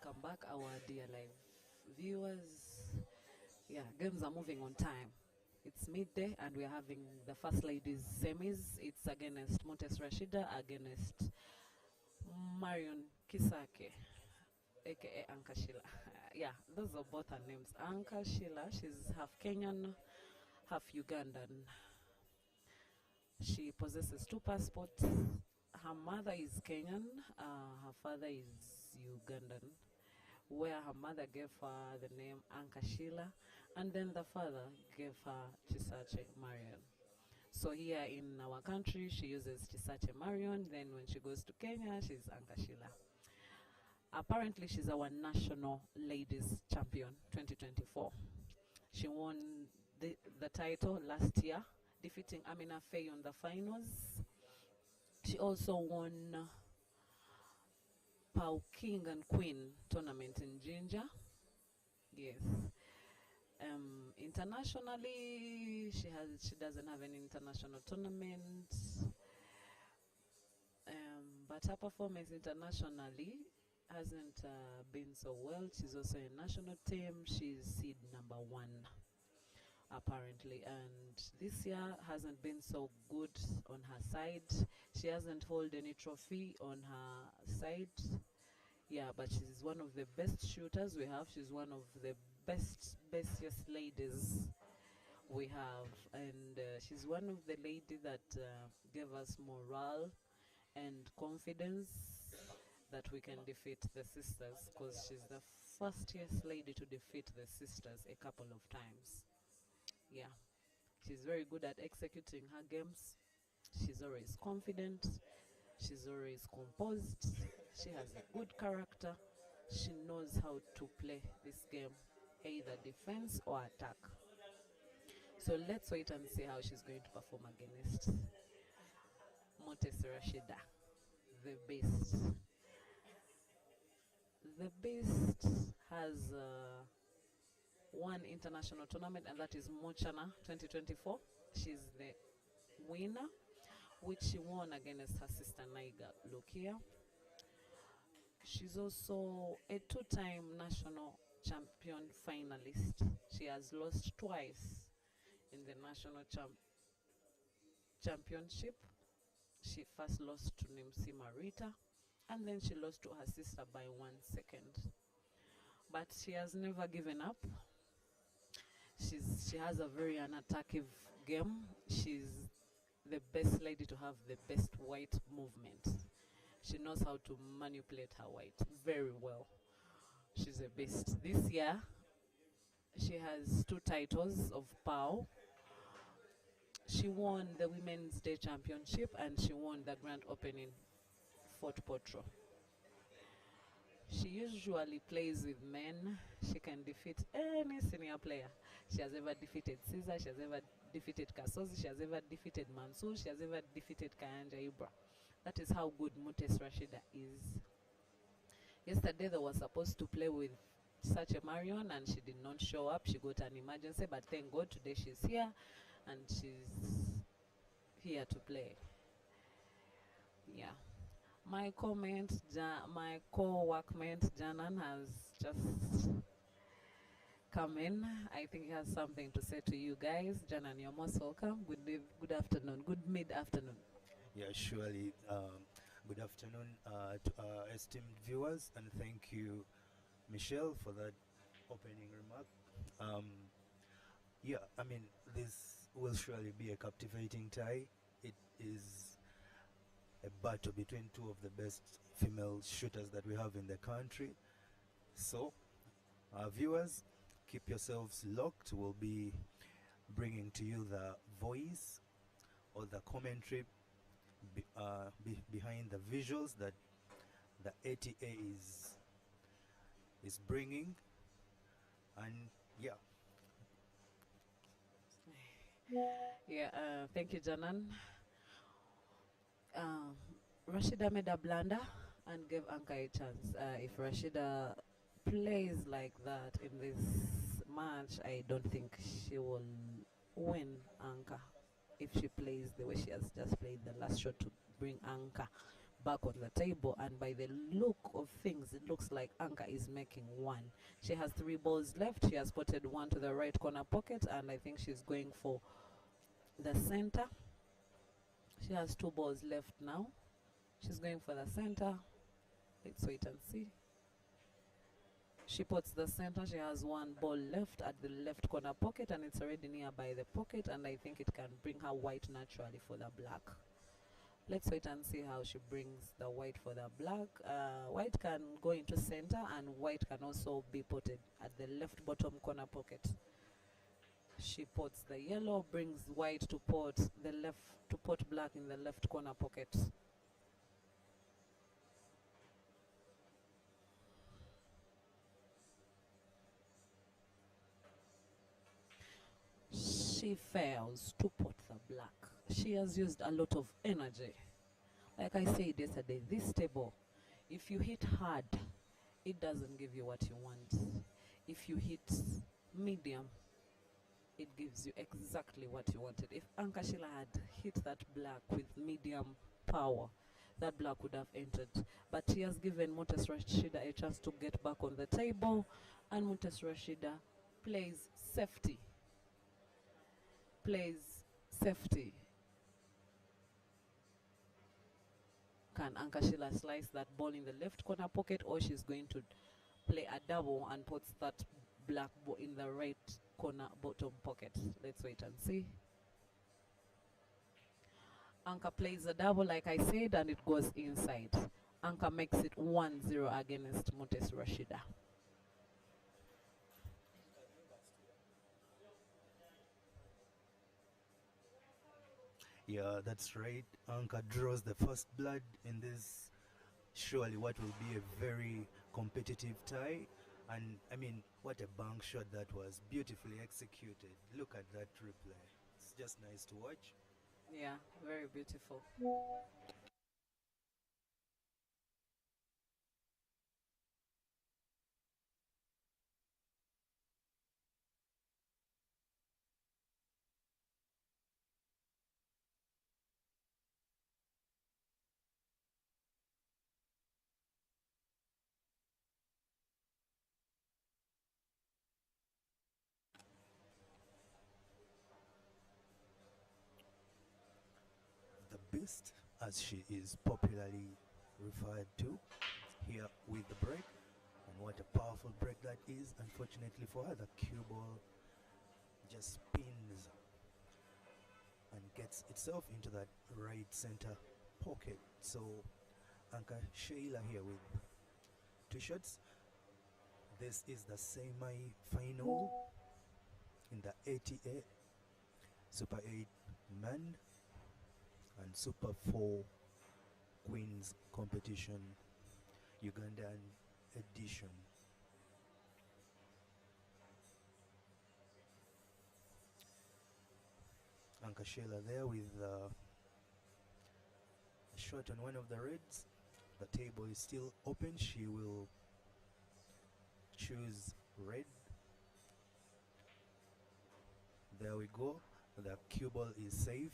welcome back, our dear live viewers. Yeah, games are moving on time. It's midday, and we're having the first ladies semis. It's against Mutesi Rashida against Marion Kisakye, aka Anka Sheila. Yeah, those are both her names. Anka Sheila, she's half Kenyan, half Ugandan. She possesses two passports. Her mother is Kenyan, her father is Ugandan, where her mother gave her the name Anka Sheila, and then the father gave her Kisakye Marion. So here in our country, she uses Kisakye Marion, then when she goes to Kenya, she's Anka Sheila. Apparently, she's our national ladies champion 2024. She won the title last year, defeating Amina Faye on the finals. She also won Pau King and Queen tournament in Ginger. Yes. Internationally, she doesn't have any international tournament. But her performance internationally hasn't been so well. She's also in national team. She's seed number 1. Apparently, and this year hasn't been so good on her side. She hasn't held any trophy on her side. Yeah, but she's one of the best shooters we have. She's one of the bestest ladies we have, and she's one of the ladies that gave us morale and confidence that we can defeat the sisters, because she's the first lady to defeat the sisters a couple of times. Yeah, she's very good at executing her games. She's always confident. She's always composed. She has a good character. She knows how to play this game, either defense or attack. So let's wait and see how she's going to perform against Mutesi Rashida, the beast. The beast has one international tournament, and that is Mochana 2024. She's the winner, which she won against her sister Naiga Lokia. She's also a 2-time national champion finalist. She has lost twice in the national championship. She first lost to Nimsi Marita, and then she lost to her sister by 1 second. But she has never given up. She has a very unattacking game. She's the best lady to have the best white movement. She knows how to manipulate her white very well. She's a beast. This year, she has 2 titles of POW. She won the Women's Day Championship, and she won the Grand Opening Fort Potro. She usually plays with men. She can defeat any senior player. She has ever defeated Caesar. She has ever defeated Kasozi. She has ever defeated Mansour. She has ever defeated Kayanja Ibra. That is how good Mutesi Rashida is. Yesterday they were supposed to play with such a Marion, and she did not show up. She got an emergency, but thank God today she's here, and she's here to play. Yeah. My co-workmate Janan has just come in. I think he has something to say to you guys. Janan, you're most welcome. Good afternoon. Good mid-afternoon. Yeah, surely. Good afternoon to our esteemed viewers, and thank you, Michelle, for that opening remark. Yeah, I mean, this will surely be a captivating tie. It is a battle between 2 of the best female shooters that we have in the country. So, our viewers, keep yourselves locked. We'll be bringing to you the voice or the commentary behind the visuals that the ATA is bringing. And yeah. Yeah, thank you, Janan. Rashida made a blunder and gave Anka a chance. If Rashida plays like that in this match, I don't think she will win Anka. If she plays the way she has just played the last shot to bring Anka back on the table, and by the look of things, it looks like Anka is making one. She has 3 balls left. She has spotted one to the right corner pocket, and I think she's going for the center. She has 2 balls left now. She's going for the center. Let's wait and see. She puts the center. She has 1 ball left at the left corner pocket, and it's already nearby the pocket, and I think it can bring her white naturally for the black. Let's wait and see how she brings the white for the black. White can go into center, and white can also be potted at the left bottom corner pocket. She pots the yellow, brings white to pot the left, to pot black in the left corner pocket. She fails to pot the black. She has used a lot of energy. Like I said yesterday, this table, if you hit hard, it doesn't give you what you want. If you hit medium, it gives you exactly what you wanted. If Anka Sheila had hit that black with medium power, that black would have entered. But he has given Mutesi Rashida a chance to get back on the table, and Mutesi Rashida plays safety. Plays safety. Can Anka Sheila slice that ball in the left corner pocket, or she's going to play a double and puts that black ball in the right corner bottom pocket? Let's wait and see. Anka plays a double, like I said, and it goes inside. Anka makes it 1-0 against Mutesi Rashida. Yeah, that's right. Anka draws the first blood in this. Surely, what will be a very competitive tie. And I mean, what a bank shot that was. Beautifully executed. Look at that replay. It's just nice to watch. Yeah, very beautiful. The Beast, as she is popularly referred to, here with the break. And what a powerful break that is. Unfortunately for her, the cue ball just spins and gets itself into that right center pocket. So Anka Sheila here with 2 shots. This is the semi-final in the ATA Super 8 Men and Super 4 Queens competition, Ugandan edition. Anka Sheila there with a shot on one of the reds. The table is still open. She will choose red. There we go. The cue ball is safe.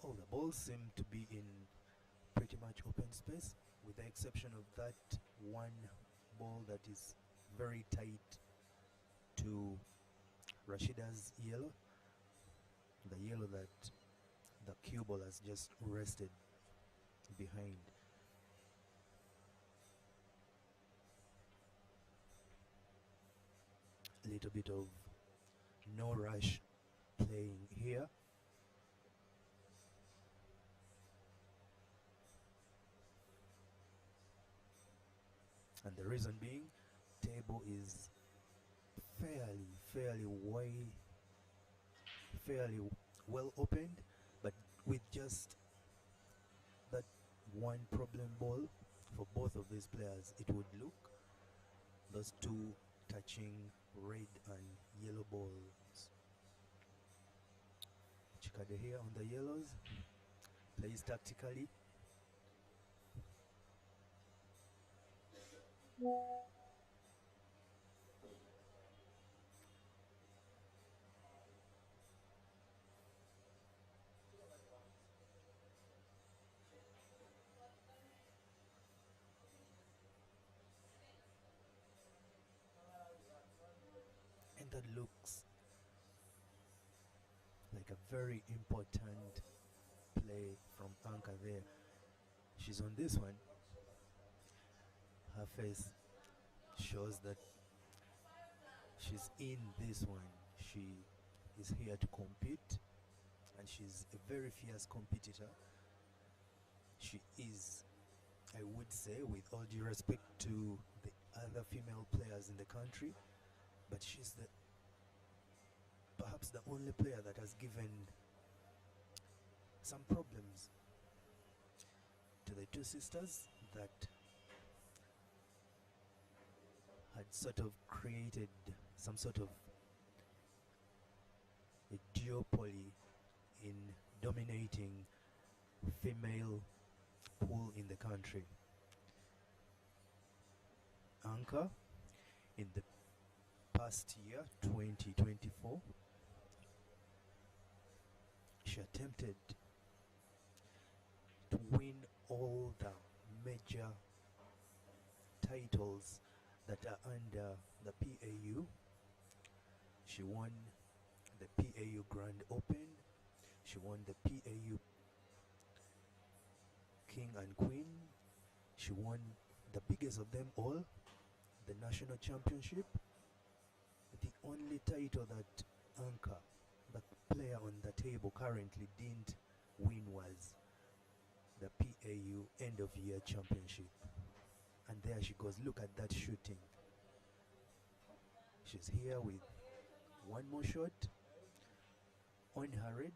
All the balls seem to be in pretty much open space, with the exception of that one ball that is very tight to Rashida's yellow. The yellow that the cue ball has just rested behind. A little bit of no rush playing here. And the reason being, table is fairly well opened, but with just that one problem ball for both of these players, it would look, those two touching red and yellow balls. Chikade here on the yellows, plays tactically. that looks like a very important play from Anka there. She's on this one. Her face shows that she's in this one. She is here to compete, and she's a very fierce competitor. She is, I would say, with all due respect to the other female players in the country, but she's perhaps the only player that has given some problems to the two sisters, that had sort of created some sort of a duopoly in dominating female pool in the country. Anka, in the past year, 2024, she attempted to win all the major titles that are under the PAU. She won the PAU Grand Open. She won the PAU King and Queen. She won the biggest of them all, the National Championship. The only title that Anka, the player on the table, currently didn't win was the PAU End of Year Championship. And there she goes. Look at that shooting. She's here with one more shot on her red.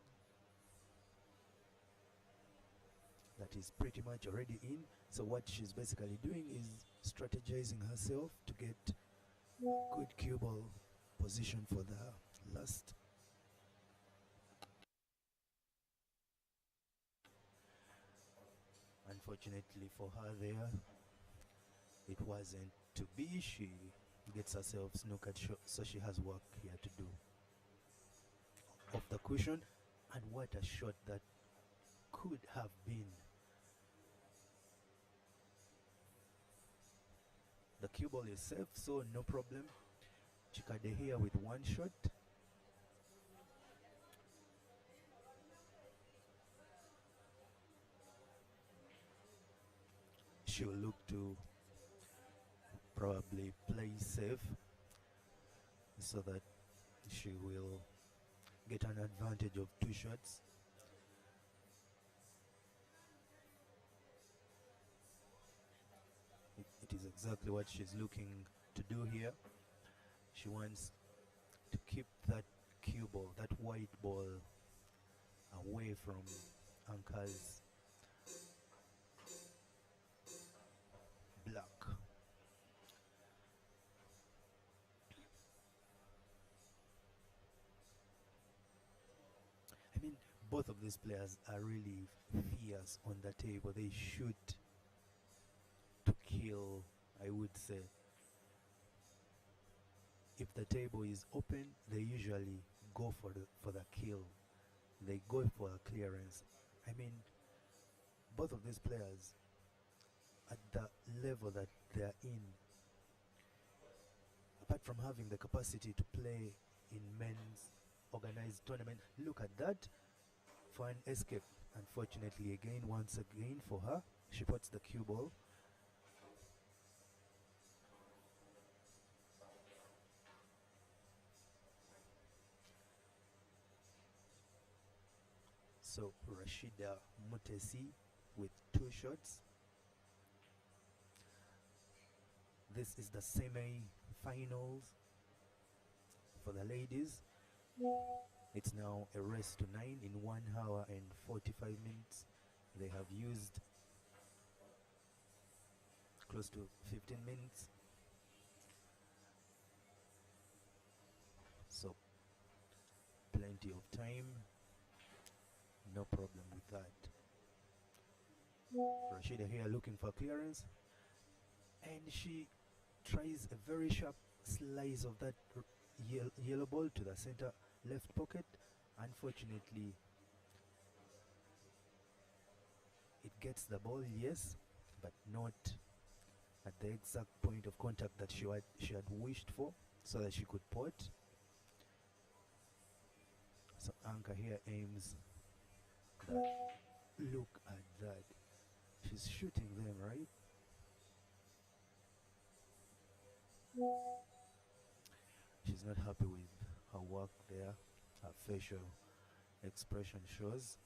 That is pretty much already in. So what she's basically doing is strategizing herself to get good cue ball position for the last. Unfortunately for her there, it wasn't to be. She gets herself snookered, so she has work here to do. Off the cushion, and what a shot that could have been. The cue ball is safe, so no problem. Chikade here with one shot. She'll look to probably play safe so that she will get an advantage of two shots. It is exactly what she's looking to do here. She wants to keep that cue ball, that white ball, away from Anka's black. I mean, both of these players are really fierce on the table. They shoot to kill, I would say. If the table is open, they usually go for the kill. They go for a clearance. I mean, both of these players, at the level that they are in, apart from having the capacity to play in men's organized tournament, look at that for an escape. Unfortunately, once again for her, she puts the cue ball. So Rashida Mutesi with two shots. This is the semi-finals for the ladies. It's now a race to 9 in 1 hour and 45 minutes. They have used close to 15 minutes. So plenty of time. No problem with that. Rashida here looking for clearance, and she tries a very sharp slice of that yellow ball to the center left pocket. Unfortunately, it gets the ball, yes, but not at the exact point of contact that she had wished for, so that she could pot. So Anka here aims that. Look at that. She's shooting them, right? She's not happy with her work there. Her facial expression shows.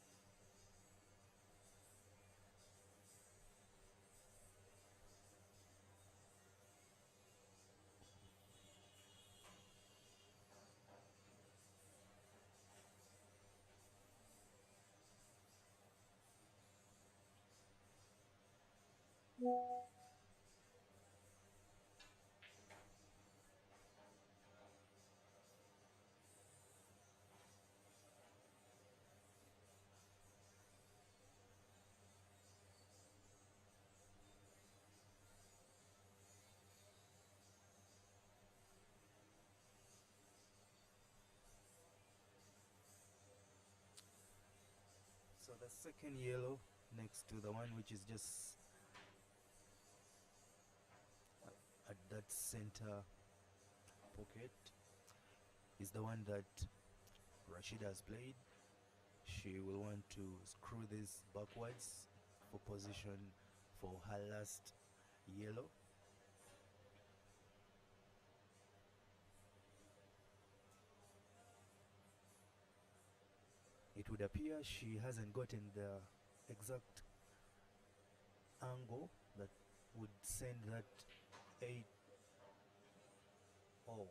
So the second yellow next to the one which is just at that center pocket is the one that Rashida has played. She will want to screw this backwards for position for her last yellow. It would appear she hasn't gotten the exact angle that would send that 8. Oh,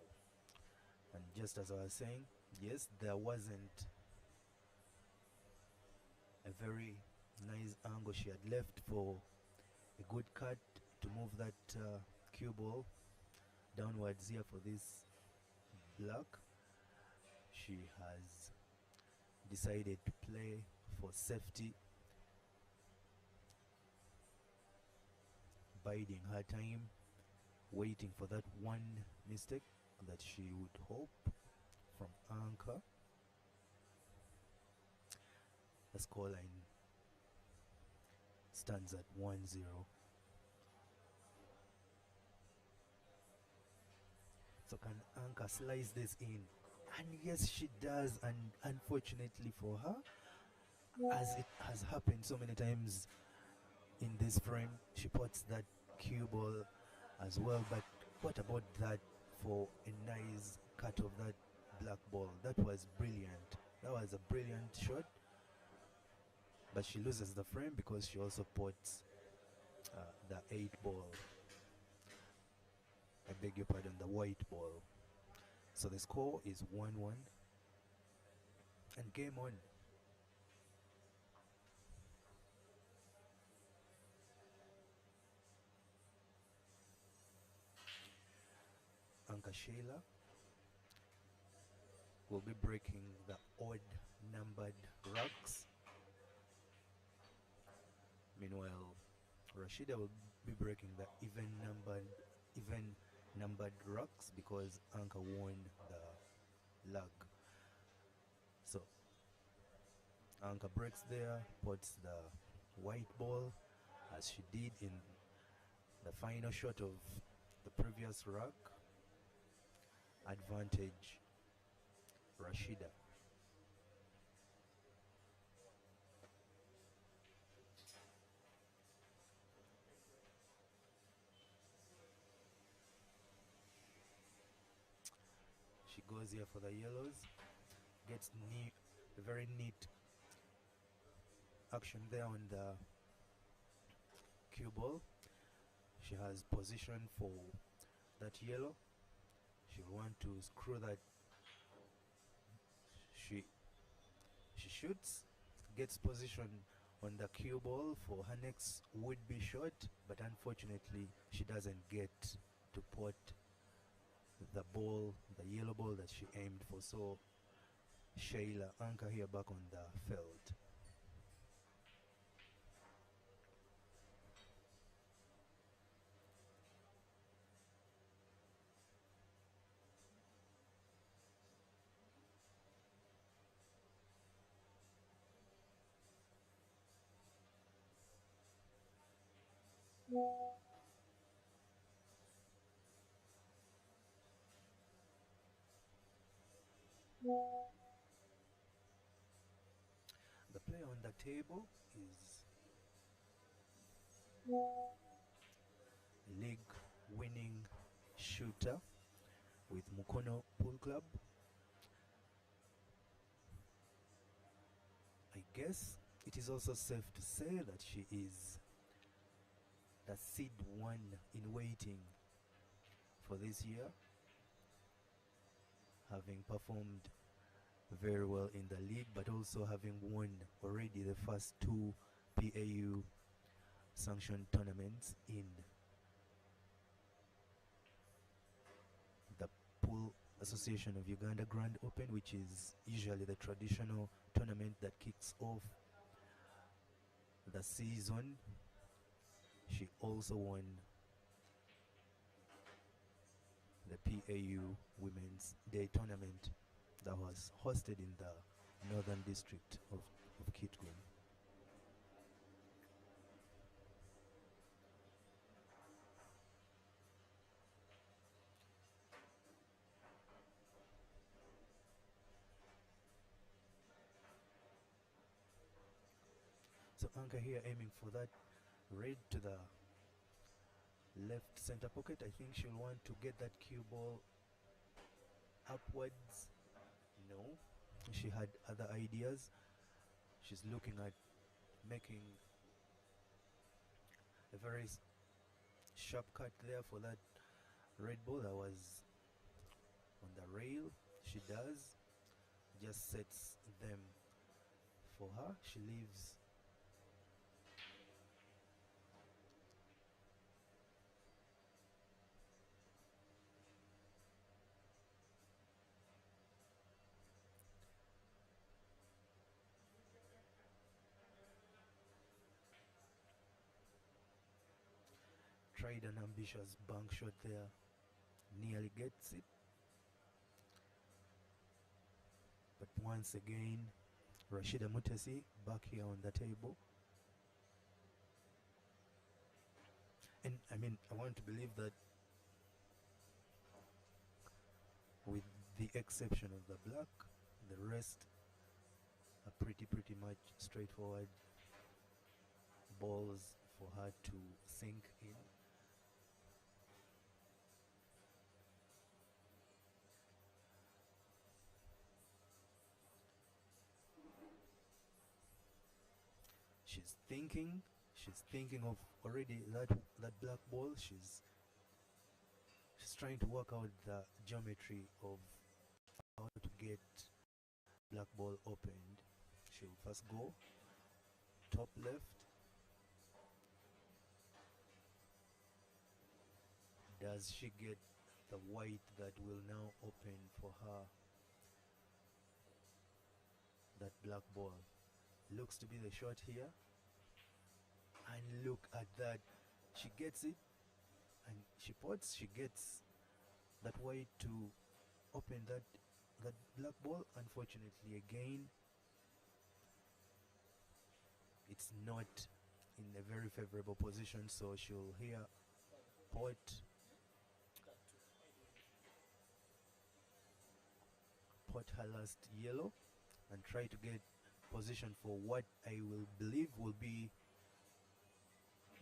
and just as I was saying, yes, there wasn't a very nice angle. She had left for a good cut to move that cue ball downwards here for this black. She has decided to play for safety, biding her time, waiting for that one mistake that she would hope from Anka. The scoreline stands at 1-0. So can Anka slice this in? And yes, she does. And unfortunately for her, as it has happened so many times in this frame, she puts that cue ball as well. But what about that for a nice cut of that black ball? That was brilliant. That was a brilliant shot. But she loses the frame because she also puts the 8 ball. I beg your pardon, the white ball. So the score is 1-1. And game on. Anka Sheila will be breaking the odd numbered rocks. Meanwhile, Rashida will be breaking the even numbered rocks because Anka won the lug. So Anka breaks there, puts the white ball as she did in the final shot of the previous rock. Advantage Rashida. She goes here for the yellows, gets a very neat action there on the cue ball. She has position for that yellow. She'll want to screw that. She shoots, gets position on the cue ball for her next would-be shot, but unfortunately she doesn't get to put the ball, the yellow ball that she aimed for. So Sheila Anka here back on the field. player on the table is league winning shooter with Mukono Pool Club. I guess it is also safe to say that she is the seed one in waiting for this year, having performed very well in the league, but also having won already the first two PAU sanctioned tournaments in the Pool Association of Uganda Grand Open, which is usually the traditional tournament that kicks off the season. She also won the PAU Women's Day tournament that was hosted in the Northern District of Kitgum. So Anka here aiming for that red to the left center pocket. I think she'll want to get that cue ball upwards. No, she had other ideas. She's looking at making a very sharp cut there for that red ball that was on the rail. She does, just sets them for her. She leaves tried an ambitious bank shot there, nearly gets it, but once again Rashida Mutesi back here on the table. And I mean, I want to believe that with the exception of the black, the rest are pretty much straightforward balls for her to sink in. She's thinking of already that black ball. She's trying to work out the geometry of how to get black ball opened. She'll first go top left, does she get the white that will now open for her that black ball? Looks to be the shot here, and look at that, she gets it, and she gets that white to open that black ball. Unfortunately again, it's not in a very favorable position, so she'll here pot her last yellow and try to get position for what I will believe will be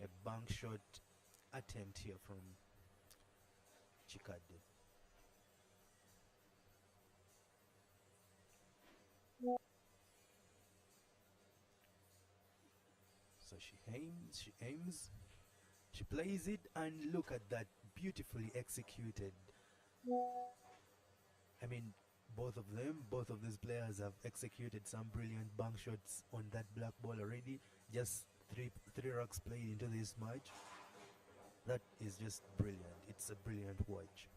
a bank shot attempt here from Kisakye. So she aims, she plays it, and look at that, beautifully executed. I mean, both of these players have executed some brilliant bank shots on that black ball already. Just three racks played into this match. That is just brilliant. It's a brilliant watch.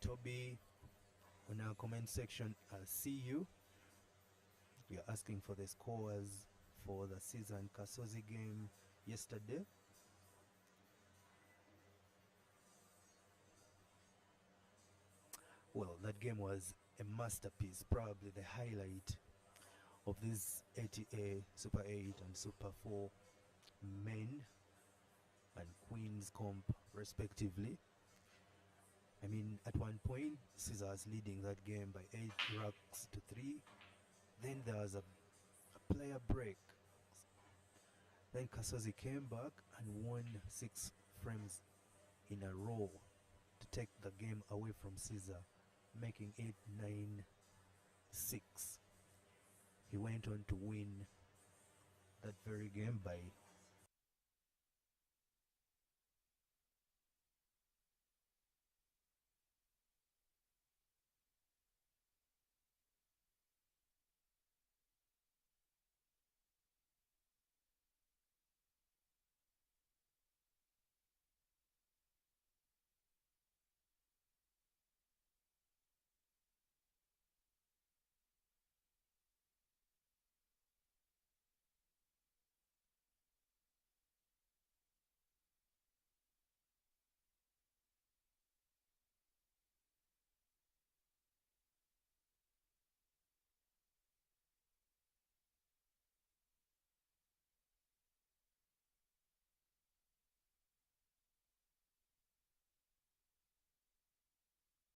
Toby, on our comment section, I'll see you. We are asking for the scores for the season Kasozi game yesterday. Well, that game was a masterpiece, probably the highlight of this ATA Super 8 and Super 4 men and queen games comp respectively. I mean, at one point, Caesars leading that game by 8 racks to 3. Then there was a player break. Then Kasozi came back and won 6 frames in a row to take the game away from Caesar, making it 9-6. He went on to win that very game by